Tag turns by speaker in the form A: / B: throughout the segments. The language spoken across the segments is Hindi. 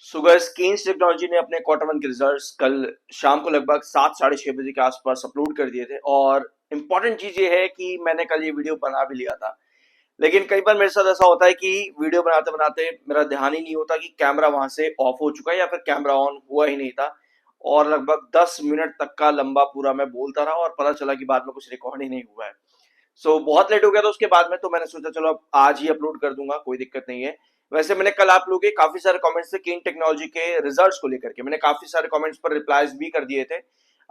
A: सुगर्स केन्स टेक्नोलॉजी ने अपने क्वार्टर वन के रिजल्ट्स कल शाम को लगभग 7 साढ़े 6 बजे के आसपास अपलोड कर दिए थे। और इम्पोर्टेंट चीज ये है कि मैंने कल ये वीडियो बना भी लिया था, लेकिन कई बार मेरे साथ ऐसा होता है कि वीडियो बनाते बनाते मेरा ध्यान ही नहीं होता कि कैमरा वहां से ऑफ हो चुका है या फिर कैमरा ऑन हुआ ही नहीं था। और लगभग 10 मिनट तक का लंबा पूरा मैं बोलता रहा और पता चला कि बाद में कुछ रिकॉर्ड ही नहीं हुआ है। बहुत लेट हो गया था उसके बाद में, तो मैंने सोचा चलो अब आज ही अपलोड कर दूंगा, कोई दिक्कत नहीं है। वैसे मैंने कल आप लोगों के काफी सारे कमेंट्स थे केन टेक्नोलॉजी के रिजल्ट्स को लेकर के, मैंने काफी सारे कमेंट्स पर रिप्लाईज भी कर दिए थे।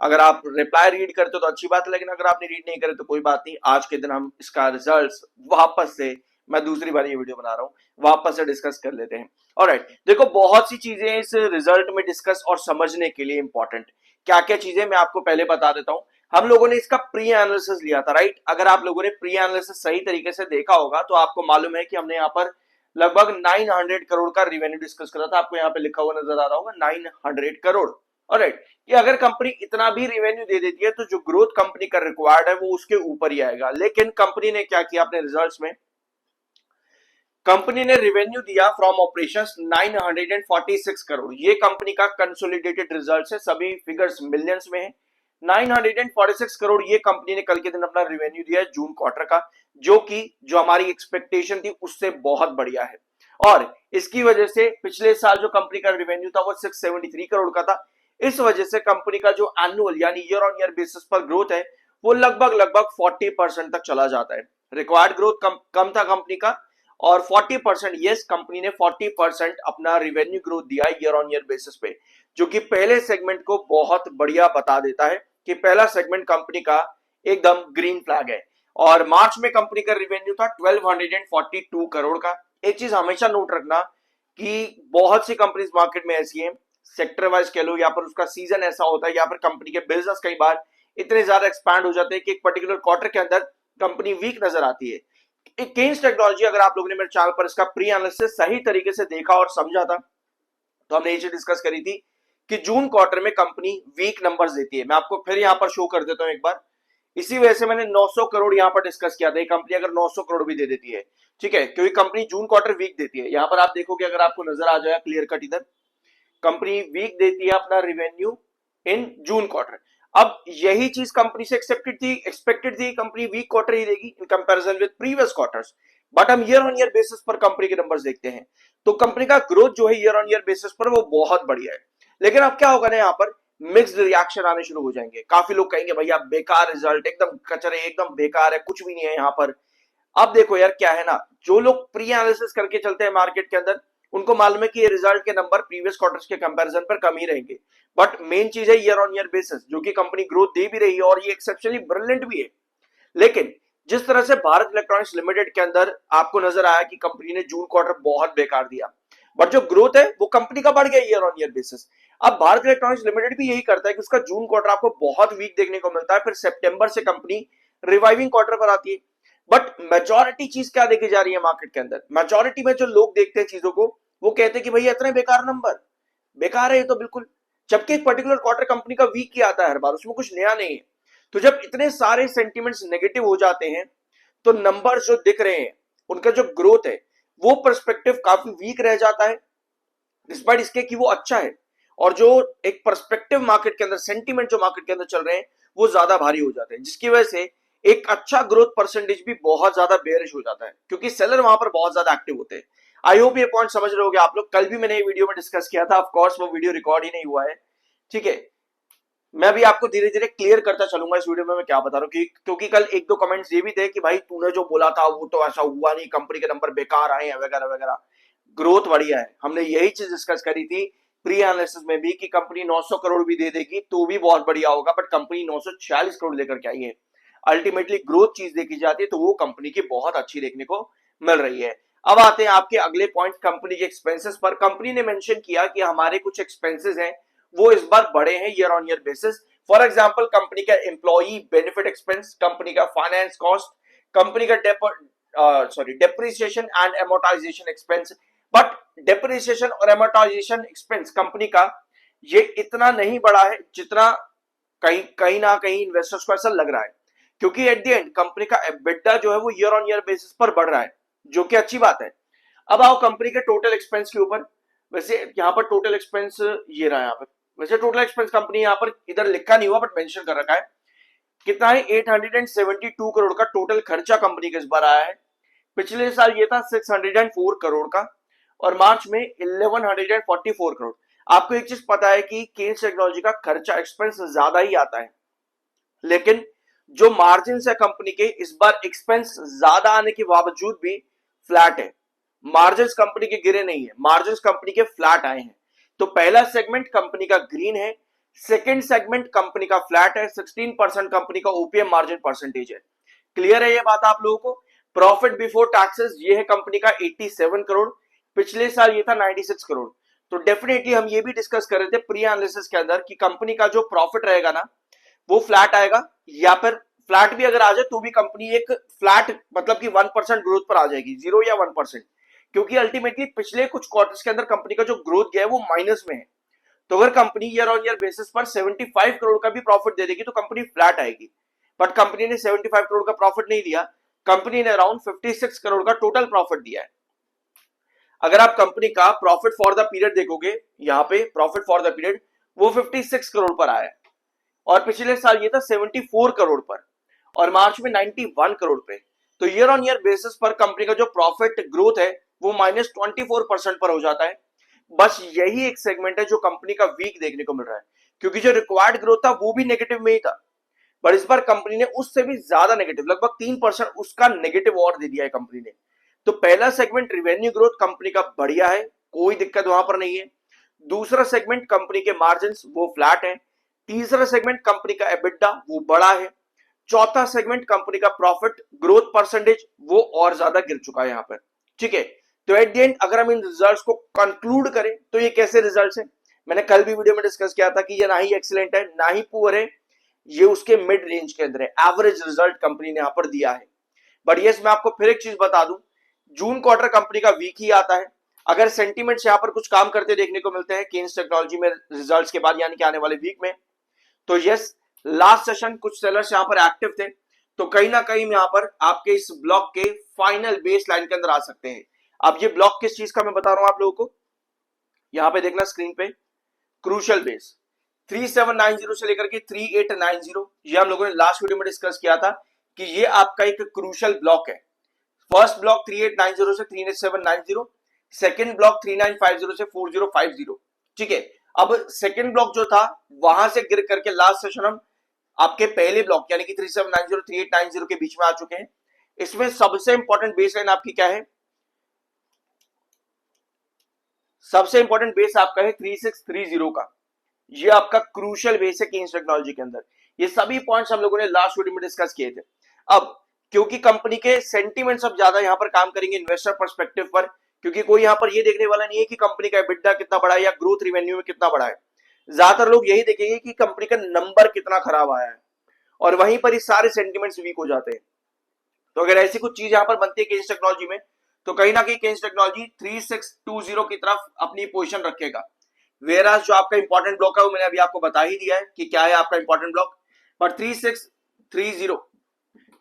A: अगर आप रिप्लाई रीड करते हो तो अच्छी बात है, लेकिन अगर आपने रीड नहीं करे तो कोई बात नहीं। आज के दिन हम इसका रिजल्ट्स वापस से, मैं दूसरी बार ये वीडियो बना रहा हूँ, वापस से डिस्कस कर लेते हैं। ऑलराइट, देखो बहुत सी चीजें इस रिजल्ट में डिस्कस और समझने के लिए इंपॉर्टेंट क्या क्या चीजें मैं आपको पहले बता देता हूँ। हम लोगों ने इसका प्री एनालिसिस लिया था, राइट। अगर आप लोगों ने प्री एनालिसिस सही तरीके से देखा होगा तो आपको मालूम है कि हमने यहाँ पर लगभग 900 करोड़ का रिवेन्यू डिस्कस करा था। आपको यहाँ पे लिखा हुआ नजर आ रहा होगा 900 करोड़। ऑलराइट, कि अगर कंपनी इतना भी रिवेन्यू दे देती है तो जो ग्रोथ कंपनी का रिक्वायर्ड है वो उसके ऊपर ही आएगा। लेकिन कंपनी ने क्या किया अपने रिजल्ट्स में, कंपनी ने रिवेन्यू दिया फ्रॉम ऑपरेशंस 946 करोड़। ये कंपनी का कंसोलिडेटेड रिजल्ट है, सभी फिगर्स मिलियंस में है। 946 करोड़ ये कंपनी ने कल के दिन अपना रिवेन्यू दिया है जून क्वार्टर का, जो हमारी एक्सपेक्टेशन थी उससे बहुत बढ़िया है। और इसकी वजह से पिछले साल जो कंपनी का रिवेन्यू था वो 673 करोड़ का था। इस वजह से कंपनी का जो एनुअल यानी ईयर ऑन ईयर बेसिस पर ग्रोथ है वो लगभग लगभग 40% तक चला जाता है। रिक्वायर्ड ग्रोथ कम था कंपनी का, और 40%, यस, कंपनी ने 40% अपना रिवेन्यू ग्रोथ दिया ईयर ऑन ईयर बेसिस पे, जो कि पहले सेगमेंट को बहुत बढ़िया बता देता है कि पहला सेगमेंट कंपनी का एकदम ग्रीन फ्लैग है। और मार्च में कंपनी का रिवेन्यू था 1242 करोड़ का। एक चीज हमेशा नोट रखना कि बहुत सी कंपनीज मार्केट में ऐसी हैं, सेक्टर वाइज कह लो या पर उसका सीजन ऐसा होता है या फिर कंपनी के बिजनेस कई बार इतने ज्यादा एक्सपैंड हो जाते हैं कि एक पर्टिकुलर क्वार्टर के अंदर कंपनी वीक नजर आती है। केन्स टेक्नोलॉजी, अगर आप लोगों ने मेरे चैनल पर इसका प्री एनालिसिस सही तरीके से देखा और समझा था तो हमने ये चीज डिस्कस करी थी कि जून क्वार्टर में कंपनी वीक नंबर्स देती है। मैं आपको फिर यहां पर शो कर देता हूं एक बार। इसी वजह से मैंने 900 करोड़ यहां पर डिस्कस किया था। कंपनी अगर 900 करोड़ भी दे देती है, ठीक है, क्योंकि कंपनी जून क्वार्टर वीक देती है। यहां पर आप देखोगे, अगर आपको नजर आ जाएगा क्लियर कट, इधर कंपनी वीक देती है अपना रिवेन्यू इन जून क्वार्टर। अब यही चीज कंपनी से एक्सपेक्टेड थी कंपनी वीक क्वार्टर ही देगी in comparison with previous quarters. But हम ईयर ऑन ईयर बेसिस पर कंपनी के नंबर्स देखते हैं तो कंपनी का ग्रोथ जो है ईयर ऑन ईयर बेसिस पर वो बहुत बढ़िया है। लेकिन अब क्या होगा ना, यहाँ पर मिक्स्ड रिएक्शन आने शुरू हो जाएंगे। काफी लोग कहेंगे भैया बेकार रिजल्ट, एकदम कचरे, एकदम बेकार है, कुछ भी नहीं है यहाँ पर। अब देखो यार, क्या है ना, जो लोग प्री एनालिसिस करके चलते हैं मार्केट के अंदर उनको मालूम है कि ये रिजल्ट के नंबर प्रीवियस क्वार्टर्स के कंपैरिजन पर कम ही रहेंगे। बट मेन चीज है ईयर ऑन ईयर बेसिस, जो कि कंपनी ग्रोथ दे भी रही है और ये एक्सेप्शनली ब्रिलियंट भी है। लेकिन जिस तरह से भारत इलेक्ट्रॉनिक्स लिमिटेड के अंदर आपको नजर आया कि कंपनी ने जून क्वार्टर बहुत बेकार दिया, बट जो ग्रोथ है वो कंपनी का बढ़ गया ईयर ऑन ईयर बेसिस। अब भारत इलेक्ट्रॉनिक्स लिमिटेड भी यही करता है कि उसका जून क्वार्टर आपको बहुत वीक देखने को मिलता है, फिर सितंबर से कंपनी रिवाइविंग क्वार्टर पर आती है। बट मेजोरिटी चीज क्या देखी जा रही है मार्केट के अंदर, मेजोरिटी में जो लोग देखते हैं चीजों को वो कहते हैं कि भैया इतने बेकार नंबर, बेकार है ये तो बिल्कुल। जबकि एक पर्टिकुलर क्वार्टर कंपनी का वीक ही आता है हर बार, उसमें कुछ नया नहीं है। तो जब इतने सारे सेंटिमेंट्स नेगेटिव हो जाते हैं तो नंबर जो दिख रहे हैं उनका जो ग्रोथ है वो पर्सपेक्टिव काफी वीक रह जाता है, डिस्पाइट इसके कि वो अच्छा है। और जो एक पर्सपेक्टिव मार्केट के अंदर, सेंटीमेंट जो मार्केट के अंदर चल रहे हैं वो ज्यादा भारी हो जाते हैं, जिसकी वजह से एक अच्छा ग्रोथ परसेंटेज भी बहुत ज्यादा बेयरिश हो जाता है, क्योंकि सेलर वहां पर बहुत ज्यादा एक्टिव होते हैं। आई होप ये पॉइंट समझ रहे होगे आप लोग। कल भी मैंने ये वीडियो में डिस्कस किया था, ऑफ कोर्स वो वीडियो रिकॉर्ड ही नहीं हुआ है, ठीक है। मैं भी आपको धीरे धीरे क्लियर करता चलूंगा इस वीडियो में मैं क्या बता रहा हूँ, क्योंकि कल एक दो कमेंट्स ये भी थे कि भाई तूने जो बोला था वो तो ऐसा हुआ नहीं, कंपनी के नंबर बेकार आए हैं वगैरह वगैरह। ग्रोथ बढ़िया है, हमने यही चीज डिस्कस करी थी प्री एनालिसिस में भी कि कंपनी 900 करोड़ भी दे देगी तो भी बहुत बढ़िया होगा, बट कंपनी 946 करोड़ लेकर के आई है। अल्टीमेटली ग्रोथ चीज देखी जाती है तो वो कंपनी की बहुत अच्छी देखने को मिल रही है। अब आते हैं आपके अगले पॉइंट, कंपनी के एक्सपेंसेस पर। कंपनी ने मेंशन किया कि हमारे कुछ एक्सपेंसेस हैं वो इस बार बढ़े हैं year on year basis. For example company का एम्प्लॉई बेनिफिट एक्सपेंस, कंपनी का फाइनेंस कॉस्ट, कंपनी का depreciation and amortisation expense. But depreciation और एमोर्टाइजेशन एक्सपेंस कंपनी का ये इतना नहीं बढ़ा है जितना कहीं कहीं ना कहीं इन्वेस्टर्स को ऐसा लग रहा है, क्योंकि एट द एंड कंपनी का एबिटा जो है वो ईयर ऑन ईयर बेसिस पर बढ़ रहा है, जो कि अच्छी बात है। अब आओ कंपनी के टोटल एक्सपेंस के ऊपर। वैसे यहाँ पर टोटल एक्सपेंस ये रहा यहाँ पे, वैसे टोटल एक्सपेंस कंपनी यहाँ पर इधर लिखा नहीं हुआ बट मेंशन कर रखा है। कितना है 872 करोड़ का टोटल खर्चा कंपनी का इस बार आया है। पिछले साल ये था 604 करोड़ का और मार्च में 1144 करोड़। आपको एक चीज पता है कि केन्स टेक्नोलॉजी का खर्चा एक्सपेंस ज्यादा ही आता है, लेकिन जो मार्जिन है कंपनी के इस बार एक्सपेंस ज्यादा आने के बावजूद भी फ्लैट है। मार्जिन कंपनी के गिरे नहीं है, मार्जिन कंपनी के फ्लैट आए हैं। तो पहला सेगमेंट कंपनी का ग्रीन है, सेकेंड सेगमेंट कंपनी का फ्लैट है, 16% कंपनी का ओपीएम मार्जिन परसेंटेज है। क्लियर है ये बात आप लोगों को? प्रॉफिट बिफोर टैक्सेस ये है कंपनी का 87 करोड़, पिछले साल ये था 96 करोड़। तो डेफिनेटली हम ये भी डिस्कस कर रहे थे प्री एनालिसिस के अंदर कि कंपनी का जो प्रॉफिट रहेगा ना वो फ्लैट आएगा, या फिर फ्लैट भी अगर आ जाए तो भी कंपनी एक फ्लैट मतलब कि 1% ग्रोथ पर आ जाएगी, 0 या 1%, क्योंकि अल्टीमेटली पिछले कुछ क्वार्टर्स के अंदर कंपनी का जो ग्रोथ गया है वो माइनस में है। तो अगर company year on year basis पर 75 करोड़ का भी प्रॉफिट दे देगी तो कंपनी फ्लैट आएगी, बट कंपनी ने 75 करोड़ का प्रॉफिट नहीं दिया, कंपनी ने अराउंड 56 करोड़ का टोटल प्रॉफिट दिया है। अगर आप कंपनी का प्रॉफिट फॉर द पीरियड देखोगे, यहाँ पे प्रॉफिट फॉर द पीरियड वो 56 करोड़ पर आया है और पिछले साल ये था 74 करोड़ पर और मार्च में 91 करोड़ पे। तो ईयर ऑन ईयर बेसिस पर कंपनी का जो प्रॉफिट ग्रोथ है वो -24% पर हो जाता है। बस यही एक सेगमेंट है जो कंपनी का वीक देखने को मिल रहा है, क्योंकि जो रिक्वायर्ड ग्रोथ था वो भी नेगेटिव में ही था, पर इस बार कंपनी ने उससे भी ज्यादा नेगेटिव, लगभग 3% उसका नेगेटिव और दे दिया है कंपनी ने। तो पहला सेगमेंट रिवेन्यू ग्रोथ कंपनी का बढ़िया है, कोई दिक्कत वहां पर नहीं है। दूसरा सेगमेंट कंपनी के मार्जिन वो फ्लैट है। तीसरा सेगमेंट कंपनी का एबिटा वो बड़ा है। चौथा सेगमेंट कंपनी का प्रॉफिट ग्रोथ परसेंटेज वो और ज्यादा गिर चुका है यहाँ पर। ठीक है, तो एट द एंड अगर हम इन रिजल्ट्स को कंक्लूड करें तो ये कैसे रिजल्ट्स हैं? मैंने कल भी वीडियो में डिस्कस किया था कि ये ना ही एक्सीलेंट है ना ही पुअर है, ये उसके मिड रेंज के अंदर है, एवरेज रिजल्ट कंपनी ने यहाँ पर दिया है। बट यस, मैं आपको फिर एक चीज बता दूं, जून क्वार्टर कंपनी का वीक ही आता है। अगर सेंटीमेंट्स यहाँ पर कुछ काम करते देखने को मिलते हैं केन्स टेक्नोलॉजी में रिजल्ट्स के बाद, यानी कि आने वाले वीक में, तो यस, लास्ट सेशन कुछ सेलर्स यहाँ पर एक्टिव थे, तो कहीं ना कहीं यहाँ पर आपके इस ब्लॉक के फाइनल बेस लाइन के अंदर आ सकते हैं। अब ये ब्लॉक किस चीज का मैं बता रहा हूं आप लोगों को, यहाँ पे देखना स्क्रीन पे, क्रूशियल बेस 3790 से लेकर के 3890, ये हम लोगों ने लास्ट वीडियो में डिस्कस किया था कि ये आपका एक क्रूशियल ब्लॉक है। फर्स्ट ब्लॉक 3890 से 38790, सेकेंड ब्लॉक 3950 से 4050। ठीक है, अब सेकेंड ब्लॉक जो था वहां से गिर करके लास्ट सेशन हम आपके पहले ब्लॉक यानी कि 3790 3890 के बीच में आ चुके हैं। इसमें सबसे इंपॉर्टेंट बेस लाइन आपकी क्या है? सबसे इंपॉर्टेंट बेस आपका है 3630 का, ये आपका क्रूशियल बेस है केन्स टेक्नोलॉजी के अंदर। ये सभी पॉइंट्स हम लोगों ने लास्ट वीडियो में डिस्कस किए थे। अब क्योंकि कंपनी के सेंटीमेंट्स अब ज्यादा यहाँ पर काम करेंगे इन्वेस्टर पर्सपेक्टिव पर, क्योंकि कोई यहाँ पर ये देखने वाला नहीं है कि कंपनी का एबिटा कितना बड़ा है या ग्रोथ रिवेन्यू में कितना बड़ा है। ज्यादातर लोग यही देखेंगे कि कंपनी का नंबर कितना खराब आया है और वहीं पर ही सारे सेंटीमेंट्स वीक हो जाते हैं। तो अगर ऐसी कुछ चीज यहाँ पर बनती है केन्स टेक्नोलॉजी में, तो कहीं ना कहीं केन्स टेक्नोलॉजी 3620 की तरफ अपनी पोजीशन रखेगा। वेराज जो आपका इंपॉर्टेंट ब्लॉक है वो मैंने अभी आपको बता ही दिया है कि क्या है आपका इंपॉर्टेंट ब्लॉक, पर 3630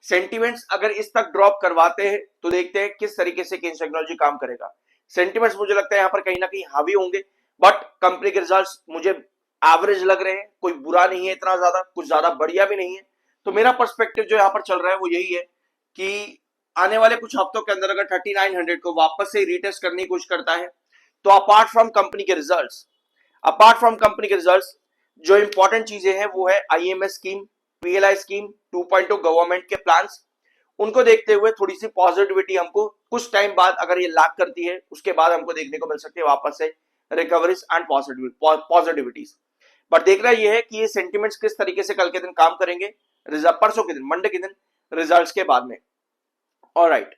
A: सेंटीमेंट्स अगर इस तक ड्रॉप करवाते हैं तो देखते हैं किस तरीके से केन्स टेक्नोलॉजी काम करेगा। सेंटीमेंट्स मुझे लगता है यहाँ पर कहीं ना कहीं हावी होंगे, बट कंपनी के रिजल्ट्स मुझे एवरेज लग रहे हैं, कोई बुरा नहीं है इतना ज्यादा, कुछ ज्यादा बढ़िया भी नहीं है। तो मेरा पर्सपेक्टिव जो यहाँ पर चल रहा है वो यही है कि आने वाले कुछ हफ्तों के अंदर अगर 3900 को वापस से रीटेस्ट करने की कोशिश करता है तो अपार्ट फ्रॉम कंपनी के रिजल्ट्स जो इंपॉर्टेंट चीजें हैं वो है IMS scheme, PLI scheme 2.0 government के प्लान्स, उनको देखते हुए थोड़ी सी पॉजिटिविटी हमको कुछ टाइम बाद अगर ये लैक करती है उसके बाद हमको देखने को मिल सकती है वापस से रिकवरीज एंड पॉजिटिविटीज। बट देखना यह है कि ये सेंटिमेंट्स किस तरीके से कल के दिन काम करेंगे, परसों के दिन मंडे के दिन रिजल्ट्स के बाद में। Alright,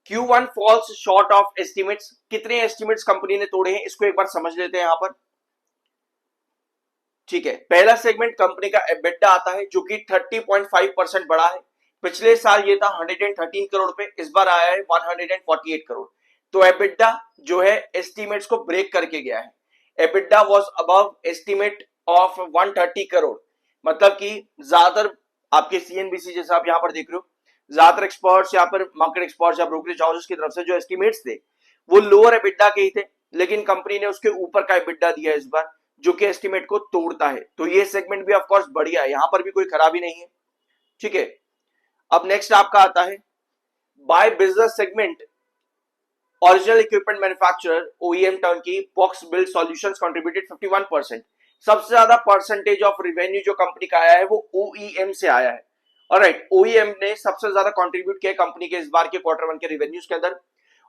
A: Q1 falls short of estimates, कितने एस्टिमेट्स कंपनी ने तोड़े हैं इसको एक बार समझ लेते हैं यहां पर। ठीक है, पहला सेगमेंट कंपनी का एबिटा आता है जो कि 30.5% बढ़ा है। पिछले साल ये था 113 करोड़ पे, इस बार आया है 148 करोड़। तो एबिटा जो है एस्टिमेट्स को ब्रेक करके गया है। EBITDA was above estimate of 130 crore, मतलब कि ज्यादातर आपके सीएनबीसी जैसा आप यहां पर देख रहे हो, ज्यादातर एक्सपर्ट्स यहाँ पर मार्केट एक्सपर्ट्स या ब्रोकरेज हाउसेस की तरफ से जो एस्टिमेट्स थे वो लोअर एबिटा के ही थे, लेकिन कंपनी ने उसके ऊपर का EBITDA दिया इस बार, जो कि एस्टिमेट को तोड़ता है। तो ये सेगमेंट भी ऑफ कोर्स बढ़िया है, यहां पर भी कोई खराबी नहीं है। ठीक है, अब नेक्स्ट आपका आता है by business segment. Original equipment manufacturer OEM turnkey box build solutions contributed 51%। सबसे ज्यादा परसेंटेज ऑफ रिवेन्यू जो कंपनी का आया है वो OEM से आया है। ऑलराइट, OEM ने सबसे ज्यादा कंट्रीब्यूट किया कंपनी के इस बार के Q1 के रिवेन्यूज के अंदर।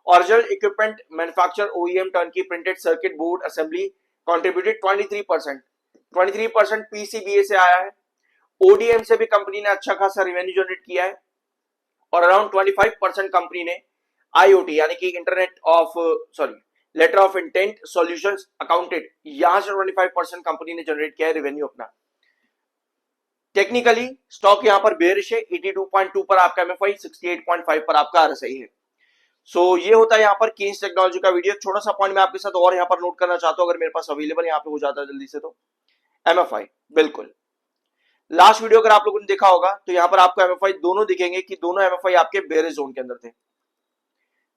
A: Original equipment manufacturer OEM turnkey printed circuit board assembly contributed 23%। 23% PCBA से आया है। ODM से भी कंपनी ने अच्छा खासा रिवेन्यू जनरेट किया है और अराउंड 25% कंपनी ने IoT यानी कि internet of letter of intent solutions accounted, यहां से 25% कंपनी ने जनरेट किया है रेवेन्यू अपना। टेक्निकली स्टॉक यहां पर बेरिश है, 82.2 पर आपका MFI, 68.5 पर आपका RSI है। सो ये होता है यहाँ पर केन्स टेक्नोलॉजी का वीडियो। छोटा सा पॉइंट मैं आपके साथ और यहाँ पर नोट करना चाहता हूं, अगर मेरे पास अवेलेबल यहाँ पे हो जाता है जल्दी से, तो MFI बिल्कुल लास्ट वीडियो अगर आप लोगों ने देखा होगा तो यहाँ पर आपको MFI दोनों दिखेंगे कि दोनों MFI आपके बेरिश जोन के अंदर थे।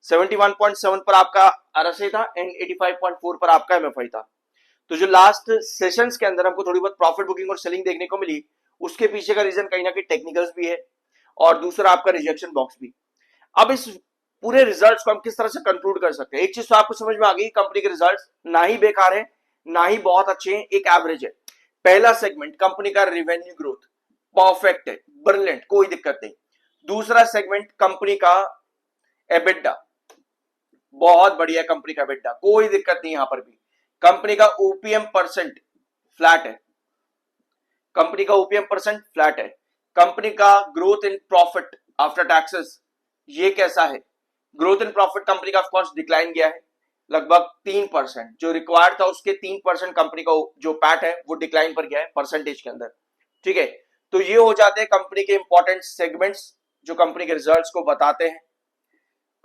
A: 71.7 पर आपका RSI था एंड 85.4 पर आपका MFI था। तो जो लास्ट सेशंस के अंदर हमको थोड़ी बहुत प्रॉफिट बुकिंग और सेलिंग देखने को मिली, उसके पीछे का रीजन कहीं ना कहीं टेक्निकल्स भी है और दूसरा आपका रिजेक्शन बॉक्स भी। अब इस पूरे रिजल्ट्स को हम किस तरह से कंक्लूड कर सकते हैं? एक चीज तो आपको समझ में आ गई, कंपनी के रिजल्ट्स ना ही बेकार है ना ही बहुत अच्छे हैं, एक एवरेज है। पहला सेगमेंट कंपनी का रेवेन्यू ग्रोथ परफेक्ट है, ब्रिलियंट, कोई दिक्कत नहीं। दूसरा सेगमेंट कंपनी का EBITDA बहुत बढ़िया है, कंपनी का EBITDA कोई दिक्कत नहीं। यहां पर भी कंपनी का OPM परसेंट फ्लैट है, कंपनी का OPM परसेंट फ्लैट है। कंपनी का growth in profit after taxes ये कैसा है? ग्रोथ इन प्रॉफिट कंपनी का ऑफ कोर्स डिक्लाइन गया है लगभग 3%, जो रिक्वायर्ड था उसके 3% कंपनी का जो पैट है वो डिक्लाइन पर गया है परसेंटेज के अंदर। ठीक है, तो ये हो जाते हैं कंपनी के इंपॉर्टेंट सेगमेंट्स जो कंपनी के रिजल्ट्स को बताते हैं।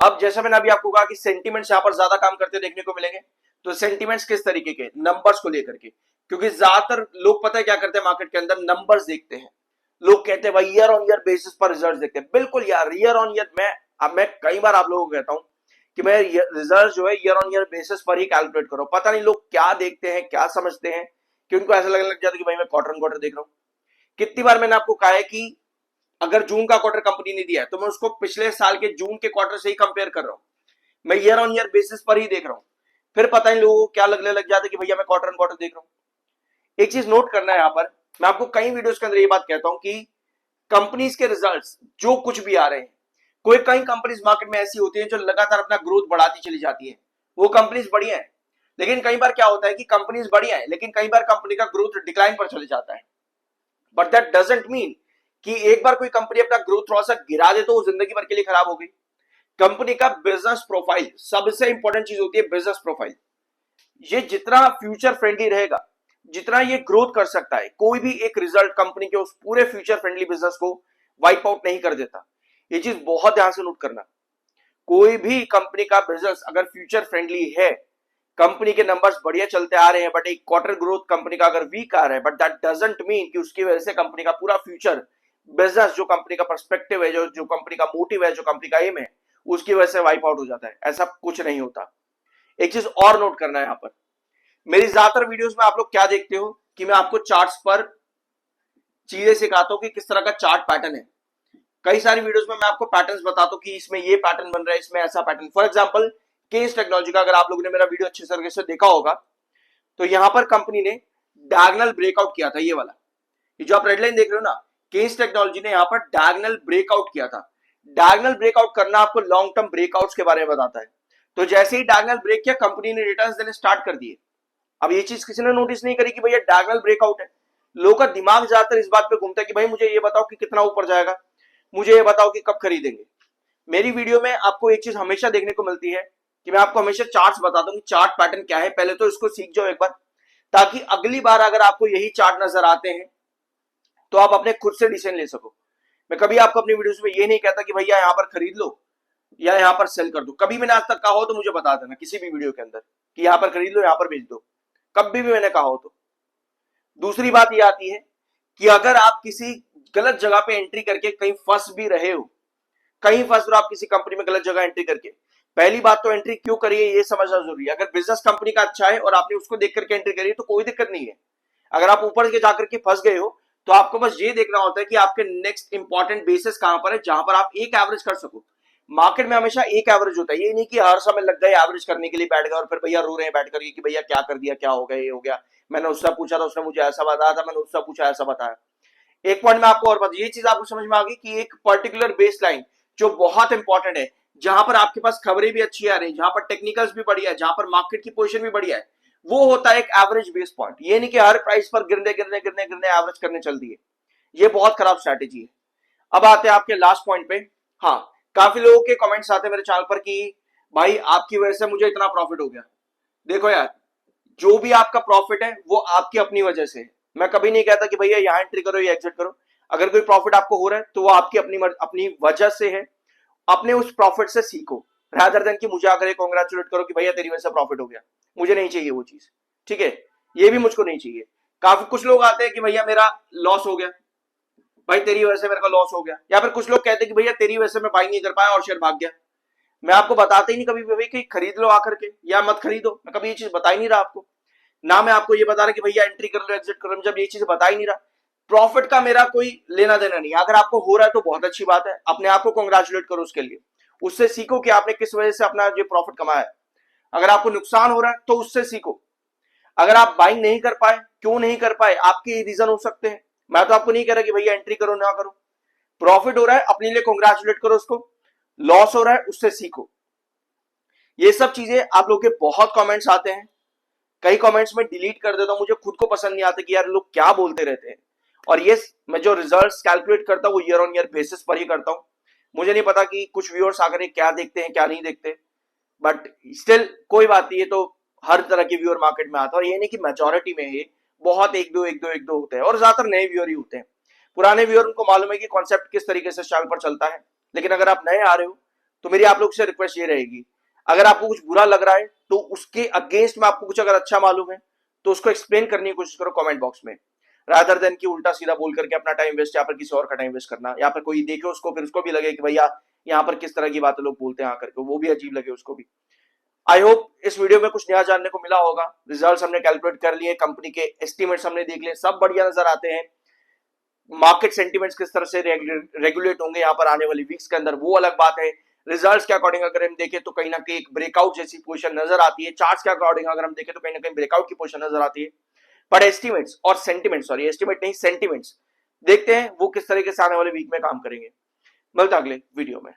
A: अब जैसा मैंने अभी आपको कहा कि सेंटिमेंट्स यहां पर ज्यादा काम करते देखने को मिलेंगे, तो सेंटिमेंट्स किस तरीके के? नंबर्स को लेकर के, क्योंकि ज्यादातर लोग पता है क्या करते हैं मार्केट के अंदर, नंबर्स देखते हैं। लोग कहते हैं भाई ईयर ऑन ईयर बेसिस पर रिजल्ट देखते हैं। बिल्कुल यार, ईयर ऑन ईयर मैं कई बार आप लोगों को कहता हूं कि मैं रिजल्ट जो है ईयर ऑन ईयर बेसिस पर ही कैलकुलेट करो। पता नहीं लोग क्या देखते हैं, क्या समझते हैं कि उनको ऐसा लगने लग जाता है कि भाई मैं क्वार्टर क्वार्टर देख रहा हूं। कितनी बार मैंने आपको कहा है कि अगर जून का क्वार्टर कंपनी ने दिया है तो मैं उसको पिछले साल के जून के क्वार्टर से ही कंपेयर कर रहा हूं, मैं ईयर ऑन ईयर बेसिस पर ही देख रहा हूं। फिर पता नहीं लोगों को क्या लगने लग जाता है कि भैया मैं क्वार्टर क्वार्टर देख रहा हूं। एक चीज नोट करना है यहां पर, मैं आपको कई वीडियोस के अंदर ये बात कहता हूं कि कंपनीज के रिजल्ट्स जो कुछ भी आ रहे हैं, कोई कई कंपनीज मार्केट में ऐसी होती है जो लगातार अपना ग्रोथ बढ़ाती चली जाती है, वो कंपनीज बढ़िया है। लेकिन कई बार क्या होता है कि कंपनीज बढ़िया है लेकिन कई बार कंपनी का ग्रोथ डिक्लाइन पर चले जाता है। बट दैट डजंट मीन कि एक बार कोई कंपनी अपना ग्रोथ थोड़ा सा गिरा दे तो वो जिंदगी भर के लिए खराब हो गई। कंपनी का बिजनेस प्रोफाइल सबसे इंपॉर्टेंट चीज होती है, बिजनेस प्रोफाइल। ये जितना फ्यूचर फ्रेंडली रहेगा, जितना ये ग्रोथ कर सकता है, कोई भी एक रिजल्ट कंपनी के उस पूरे फ्यूचर फ्रेंडली बिजनेस को वाइप आउट नहीं कर देता। ये चीज बहुत ध्यान से नोट करना। कोई भी कंपनी का बिजनेस अगर फ्यूचर फ्रेंडली है, कंपनी के नंबर्स बढ़िया चलते आ रहे हैं, बट एक क्वार्टर ग्रोथ कंपनी का अगर वीक आ रहा है, बट दैट डजंट मीन कि उसकी वजह से कंपनी का पूरा फ्यूचर बिजनेस, जो कंपनी का पर्सपेक्टिव है, जो कंपनी का मोटिव है, जो कंपनी का एम है, उसकी वजह से वाइप आउट हो जाता है। ऐसा कुछ नहीं होता। एक चीज और नोट करना है यहां पर, मेरी ज्यादातर वीडियोस में आप लोग क्या देखते हो कि मैं आपको चार्ट्स पर चीजें सिखाता हूं कि किस तरह का चार्ट पैटर्न है। कई सारी वीडियोस में मैं आपको पैटर्न्स बताता हूं कि इसमें ये पैटर्न बन रहा है, इसमें ऐसा pattern. For example Kaynes technology का अगर आप लोगों ने मेरा वीडियो अच्छे तरीके से देखा होगा तो यहां पर कंपनी ने डायगोनल ब्रेकआउट किया था, ये वाला, ये जो आप रेड लाइन देख रहे हो ना, केन्स टेक्नोलॉजी ने यहां पर डायगोनल ब्रेकआउट किया था। डायगोनल ब्रेकआउट करना आपको लॉन्ग टर्म ब्रेकआउट्स के बारे में बताता है। तो जैसे ही डायगोनल ब्रेक किया, कंपनी ने रिटर्न्स देने स्टार्ट कर दिए। अब ये चीज किसी ने नोटिस नहीं करी कि भैया डायगोनल ब्रेकआउट है। लोगों का दिमाग ज्यादातर इस बात पे घूमता है कि भाई मुझे ये बताओ कि कितना ऊपर जाएगा, मुझे ये बताओ कि कब खरीदेंगे। मेरी वीडियो में आपको एक चीज हमेशा देखने को मिलती है कि मैं आपको हमेशा चार्ट्स बताता हूं कि चार्ट पैटर्न क्या है। पहले तो इसको सीख जाओ एक बार, ताकि अगली बार अगर आपको यही चार्ट नजर आते हैं तो आप अपने खुद से डिसीजन ले सको। मैं कभी आपको अपनी वीडियोस में ये नहीं कहता कि भैया यहां पर खरीद लो या यहां पर सेल कर दो। कभी मैंने आज तक कहा हो तो मुझे बता देना किसी भी वीडियो के अंदर कि यहां पर खरीद लो, यहां पर बेच दो, कभी भी मैंने कहा हो तो। दूसरी बात यह आती है कि अगर आप किसी गलत जगह पे एंट्री करके कहीं फंस भी रहे हो, कहीं फंस रहे हो आप किसी कंपनी में गलत जगह एंट्री करके, पहली बात तो एंट्री क्यों करिए ये समझना जरूरी है। अगर बिजनेस कंपनी का अच्छा है और आपने उसको देख करके एंट्री करी है तो कोई दिक्कत नहीं है। अगर आप ऊपर के जाकर के फंस गए हो तो आपको बस ये देखना होता है कि आपके नेक्स्ट इंपॉर्टेंट बेसिस कहां पर है जहां पर आप एक एवरेज कर सको। मार्केट में हमेशा एक एवरेज होता है, ये नहीं कि हर समय लग गए एवरेज करने के लिए बैठ गए और फिर भैया रो रहे हैं बैठ करके कि भैया क्या कर दिया, क्या हो गया, ये हो गया, मैंने उससे पूछा था उसने मुझे ऐसा बताया था, मैंने उससे पूछा ऐसा बताया। एक पॉइंट में आपको और बता, ये चीज आपको समझ में आ गई कि एक पर्टिकुलर बेस लाइन जो बहुत इंपॉर्टेंट है, जहां पर आपके पास खबरें भी अच्छी आ रही है, जहां पर टेक्निकल्स भी बढ़िया है, जहां पर मार्केट की पोजीशन भी बढ़िया है, वो होता है एक एवरेज बेस पॉइंट। ये नहीं कि हर प्राइस पर गिरने गिरने गिरने गिरने एवरेज करने चल दिए, ये बहुत खराब स्ट्रैटेजी है। अब आते हैं आपके लास्ट पॉइंट पे। हाँ, काफी लोगों के कमेंट्स आते हैं मेरे चैनल पर कि भाई आपकी वजह से मुझे इतना प्रॉफिट हो गया। देखो यार, जो भी आपका प्रॉफिट है वो आपकी अपनी वजह से है। मैं कभी नहीं कहता कि भैया यहां एंट्री करो या एग्जिट करो। अगर कोई प्रॉफिट आपको हो रहा है तो वो आपकी अपनी वजह से है। अपने उस प्रॉफिट से सीखो, रादर देन कि मुझे आकर कॉन्ग्रेचुलेट करो कि भैया तेरी वजह से प्रॉफिट हो गया। मुझे नहीं चाहिए वो चीज, ठीक है, ये भी मुझको नहीं चाहिए। काफी कुछ लोग आते हैं कि भैया मेरा लॉस हो गया, भाई तेरी वजह से मेरे को लॉस हो गया, या फिर कुछ लोग कहते हैं कि भैया तेरी वजह से मैं बाई नहीं कर पाया और शेयर भाग गया। मैं आपको बताते ही नहीं कभी भी भाई कि खरीद लो आकर के या मत खरीदो, मैं कभी ये चीज बता ही नहीं रहा आपको। ना मैं आपको ये बता रहा कि भैया एंट्री कर लो एग्जिट कर लो, जब ये चीज बता ही नहीं रहा। प्रॉफिट का मेरा कोई लेना देना नहीं। अगर आपको हो रहा है तो बहुत अच्छी बात है, अपने आप को कॉन्ग्रेचुलेट करो उसके लिए, उससे सीखो कि आपने किस वजह से अपना जो प्रॉफिट कमाया है। अगर आपको नुकसान हो रहा है तो उससे सीखो। अगर आप बाइंग नहीं कर पाए, क्यों नहीं कर पाए, आपके रीजन हो सकते हैं। मैं तो आपको नहीं कह रहा कि भैया एंट्री करो ना करो। प्रॉफिट हो रहा है अपने लिए कॉन्ग्रेचुलेट करो उसको, लॉस हो रहा है उससे सीखो। ये सब चीजें आप लोग के बहुत कमेंट्स आते हैं, कई कमेंट्स में डिलीट कर देता हूं, मुझे खुद को पसंद नहीं आता कि यार लोग क्या बोलते रहते हैं। और ये मैं जो रिजल्ट्स कैलकुलेट करता हूं वो ईयर ऑन ईयर बेसिस पर ही करता हूं। मुझे नहीं पता कि कुछ व्यूअर्स आकर क्या देखते हैं क्या नहीं देखते, बट स्टिल कोई बात नहीं, ये तो हर तरह के व्यूअर मार्केट में आता है। और ये नहीं कि मेजोरिटी में ये बहुत एक दो होते हैं, और ज्यादातर नए व्यूअर ही होते हैं। पुराने व्यूअर उनको मालूम है कि कॉन्सेप्ट किस तरीके से चैनल पर चलता है। लेकिन अगर आप नए आ रहे हो तो मेरी आप लोग से रिक्वेस्ट ये रहेगी, अगर आपको कुछ बुरा लग रहा है तो उसके अगेंस्ट में आपको कुछ अगर अच्छा मालूम है तो उसको एक्सप्लेन करने की कोशिश करो कमेंट बॉक्स में, रादर देन कि उल्टा सीधा बोल करके अपना टाइम वेस्ट या फिर किसी और का टाइम वेस्ट करना, या फिर कोई देखे उसको फिर उसको भी लगे कि भैया यहाँ पर किस तरह की बातें लोग बोलते हैं आकर के, वो भी अजीब लगे उसको भी। आई होप इस वीडियो में कुछ नया जानने को मिला होगा। रिजल्ट्स हमने कैलकुलेट कर लिए, कंपनी के एस्टिमेट्स हमने देख लिए, सब बढ़िया नजर आते हैं। मार्केट सेंटिमेंट्स किस तरह से रेगुलेट होंगे यहाँ पर आने वाली वीक्स के अंदर वो अलग बात है। रिजल्ट्स के अकॉर्डिंग अगर हम देखें तो कहीं ना कहीं एक ब्रेकआउट जैसी पोजीशन नजर आती है। चार्ट्स के अकॉर्डिंग अगर हम देखें तो कहीं ना कहीं ब्रेकआउट की पोजीशन नजर आती है। पर एस्टिमेट्स और सेंटिमेंट्स, सॉरी एस्टिमेट नहीं सेंटिमेंट्स, देखते हैं वो किस तरीके से आने वाले वीक में काम करेंगे। मिलता अगले वीडियो में।